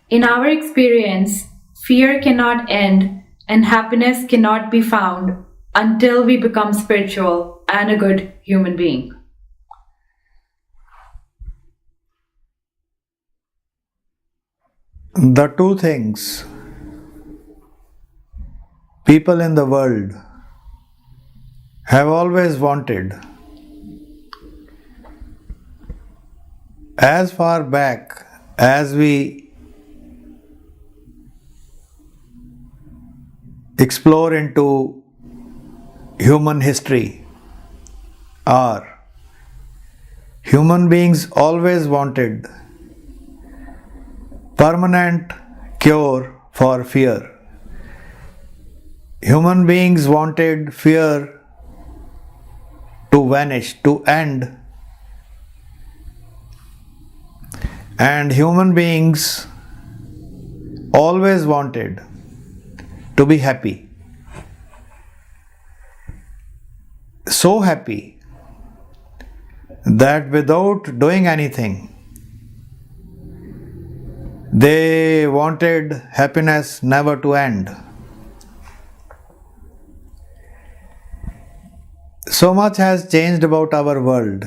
In our experience, fear cannot end and happiness cannot be found until we become spiritual and a good human being. The two things people in the world have always wanted, as far back as we explore into human history, are human beings always wanted permanent cure for fear. Human beings wanted fear to vanish, to end, and human beings always wanted to be happy. So happy that without doing anything, they wanted happiness never to end. So much has changed about our world.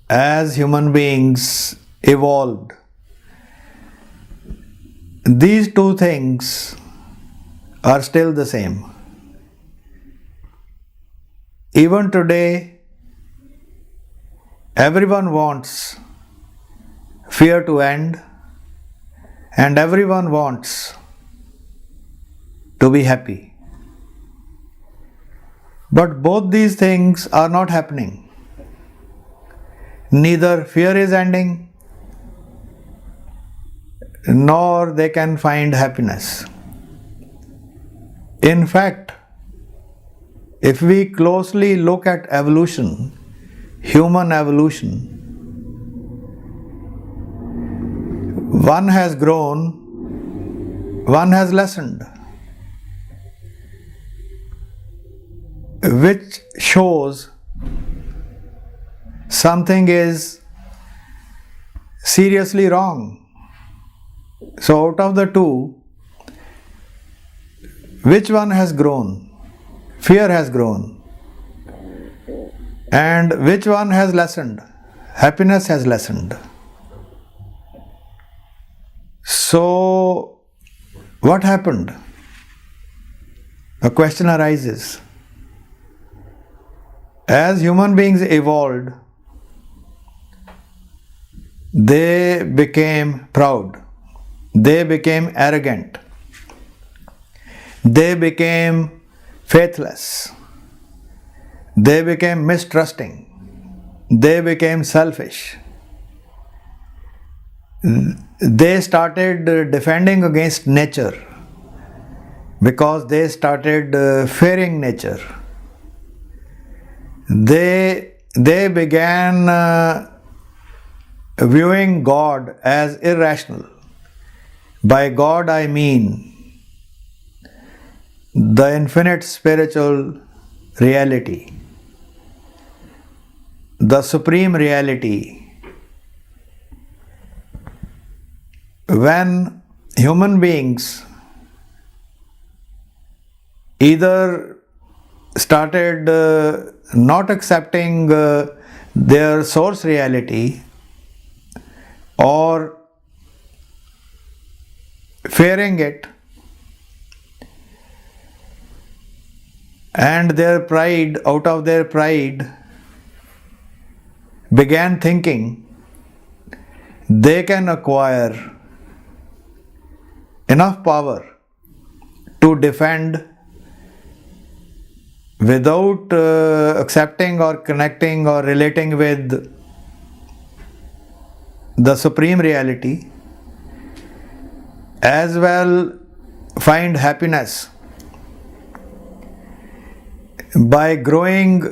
As human beings evolved, these two things are still the same. Even today, everyone wants fear to end, and everyone wants to be happy. But both these things are not happening. Neither fear is ending, nor they can find happiness. In fact, if we closely look at evolution, human evolution, one has grown, one has lessened, which shows something is seriously wrong. So, out of the two, which one has grown? Fear has grown. And which one has lessened? Happiness has lessened. So, what happened? A question arises. As human beings evolved, they became proud, they became arrogant, they became faithless, they became mistrusting, they became selfish. They started defending against nature because they started fearing nature. They began viewing God as irrational. By God I mean the infinite spiritual reality, the supreme reality. When human beings either started not accepting their source reality or fearing it, and their pride, out of their pride, began thinking they can acquire enough power to defend without accepting or connecting or relating with the supreme reality, as well find happiness by growing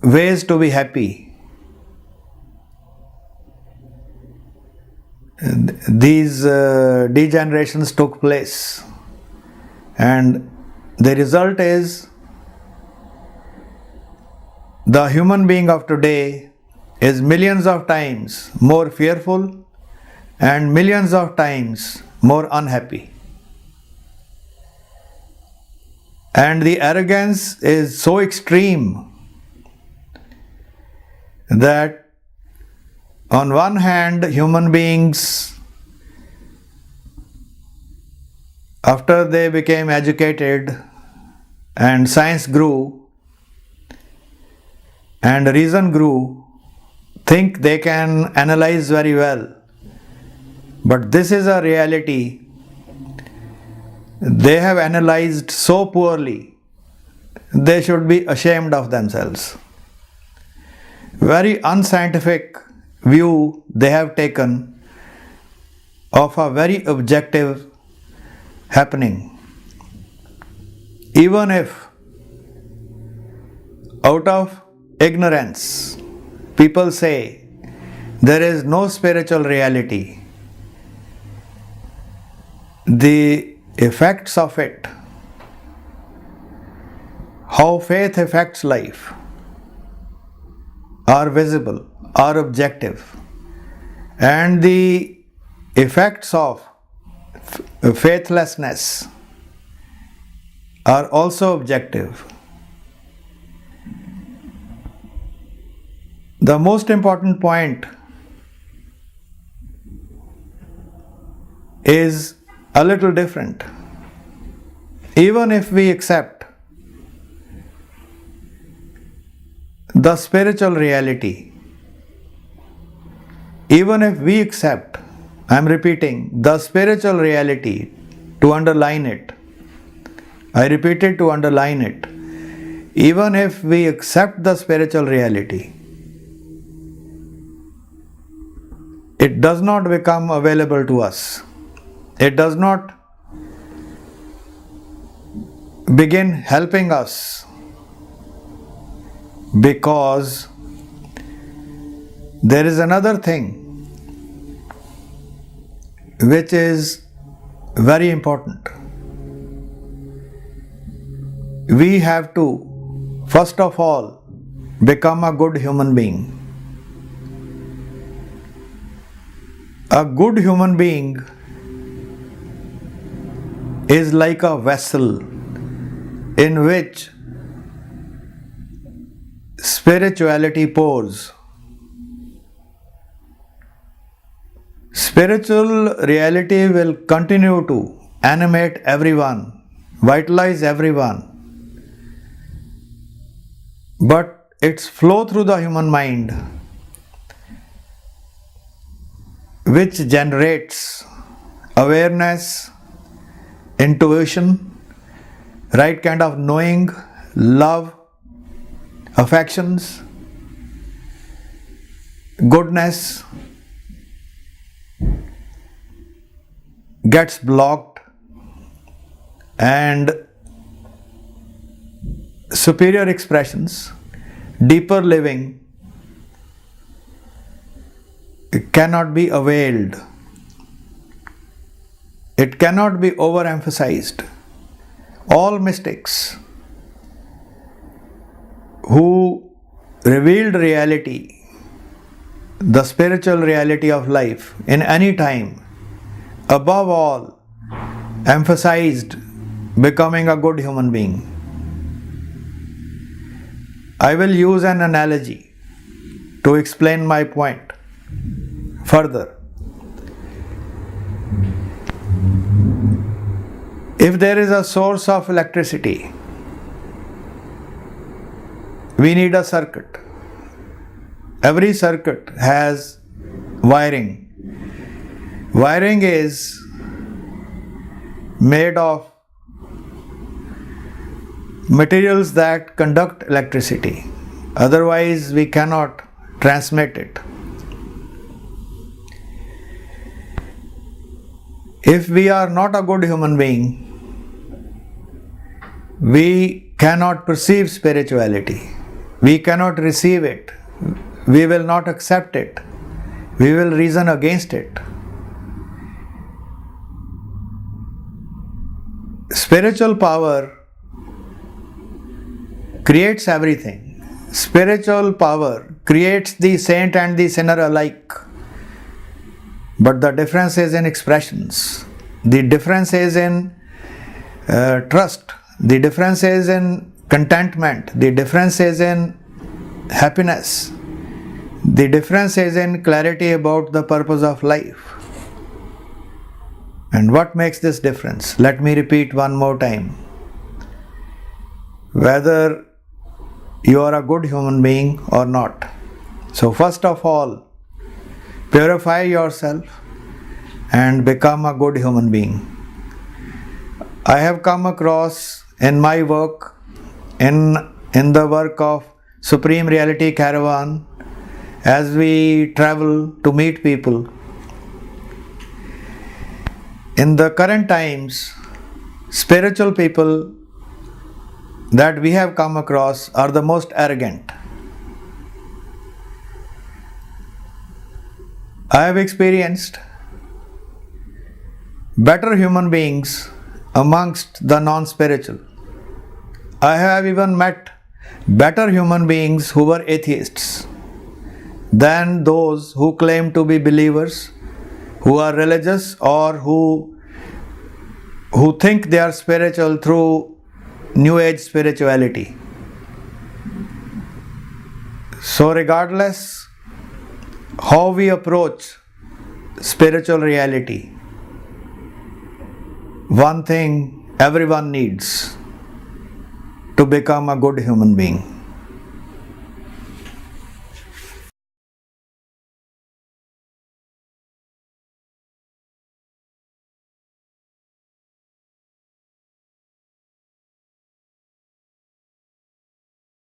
ways to be happy. These degenerations took place, and the result is the human being of today is millions of times more fearful and millions of times more unhappy. And the arrogance is so extreme that on one hand, human beings, after they became educated and science grew and reason grew, think they can analyze very well. But this is a reality. They have analyzed so poorly, they should be ashamed of themselves. Very unscientific view they have taken of a very objective happening. Even if out of ignorance people say there is no spiritual reality, the effects of it, how faith affects life, are visible, are objective, and the effects of faithlessness are also objective. The most important point is a little different. Even if we accept the spiritual reality, even if we accept, I am repeating, the spiritual reality, to underline it, I repeat it to underline it, even if we accept the spiritual reality, it does not become available to us. It does not begin helping us, because there is another thing which is very important. We have to, first of all, become a good human being. A good human being is like a vessel in which spirituality pours. Spiritual reality will continue to animate everyone, vitalize everyone, but its flow through the human mind, which generates awareness, intuition, right kind of knowing, love, affections, goodness, gets blocked, and superior expressions, deeper living, cannot be availed. It cannot be overemphasized. All mystics who revealed reality, the spiritual reality of life in any time, above all emphasized becoming a good human being. I will use an analogy to explain my point further. If there is a source of electricity, we need a circuit. Every circuit has wiring. Wiring is made of materials that conduct electricity. Otherwise, we cannot transmit it. If we are not a good human being, we cannot perceive spirituality. We cannot receive it. We will not accept it. We will reason against it. Spiritual power creates everything. spiritual power creates the saint and the sinner alike. But the difference is in expressions. The difference is in trust. The difference is in contentment. The difference is in happiness. The difference is in clarity about the purpose of life. And what makes this difference? Let me repeat one more time. Whether you are a good human being or not. So first of all, purify yourself and become a good human being. I have come across in my work, in the work of Supreme Reality Caravan, as we travel to meet people. In the current times, spiritual people that we have come across are the most arrogant. I have experienced better human beings amongst the non-spiritual. I have even met better human beings who were atheists than those who claim to be believers, who are religious, or who think they are spiritual through New Age spirituality. So regardless how we approach spiritual reality, one thing everyone needs to become a good human being.